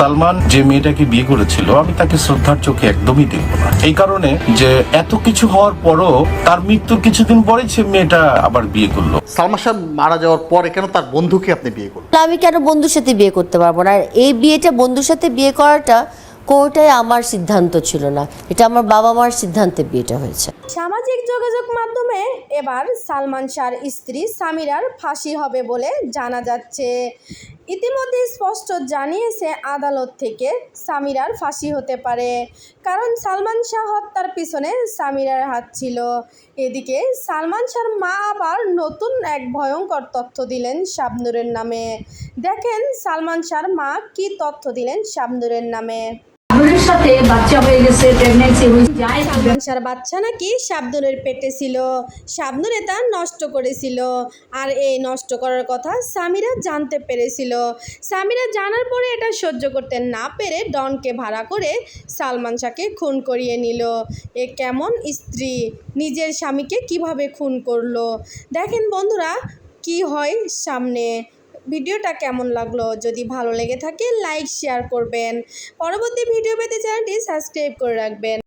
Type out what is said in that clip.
সালমান যে মেয়েটাকে বিয়ে করেছিল আমি তাকে শ্রদ্ধার চোখে একদমই দেখব না, এই কারণে যে এত কিছু হওয়ার পরও তার মৃত্যুর কিছুদিন পরে সে মেয়েটা আবার বিয়ে করলো। সালমান শাহ মারা যাওয়ার পরে কেন তার বন্ধুকে আপনি বিয়ে করলেন? আমি কেন বন্ধুর সাথে বিয়ে করতে পারবো না? আর এই বিয়েটা বন্ধুর সাথে বিয়ে করাটা কোনোটাই আমার সিদ্ধান্ত ছিল না, এটা আমার বাবা মার সিদ্ধান্তে বিয়েটা হয়েছে। সামাজিক যোগাযোগ মাধ্যমে এবার সালমান শাহর স্ত্রী সামিরার ফাঁসি হবে বলে জানা যাচ্ছে। ইতিমধ্যে স্পষ্ট জানিয়েছে আদালত থেকে সামিরার ফাঁসি হতে পারে, কারণ সালমান শাহ হত্যার পিছনে সামিরার হাত ছিল। এদিকে সালমান শাহর মা আবার নতুন এক ভয়ঙ্কর তথ্য দিলেন শাবনূরের নামে। দেখেন সালমান শাহর মা কি তথ্য দিলেন শাবনূরের নামে। শাবনূরের সাথে বাচ্চা হয়ে গেছে, প্রেগন্যান্সি হয়ে যায়। সালমান শাহর বাচ্চা নাকি শাবনূরের পেটে ছিল, শাবনূরে তা নষ্ট করেছিল। আর এই নষ্ট করার কথা সামিরা জানতে পেরেছিল। সামিরা জানার পরে এটা সহ্য করতে না পেরে ডনকে ভাড়া করে সালমান শাহকে খুন করিয়ে নিল। এ কেমন স্ত্রী, নিজের স্বামীকে কিভাবে খুন করলো। দেখেন বন্ধুরা কি হয় সামনে। ভিডিওটা কেমন লাগলো? যদি ভালো লেগে থাকে লাইক শেয়ার করবেন। পরবর্তী ভিডিও পেতে চ্যানেলটি সাবস্ক্রাইব করে রাখবেন।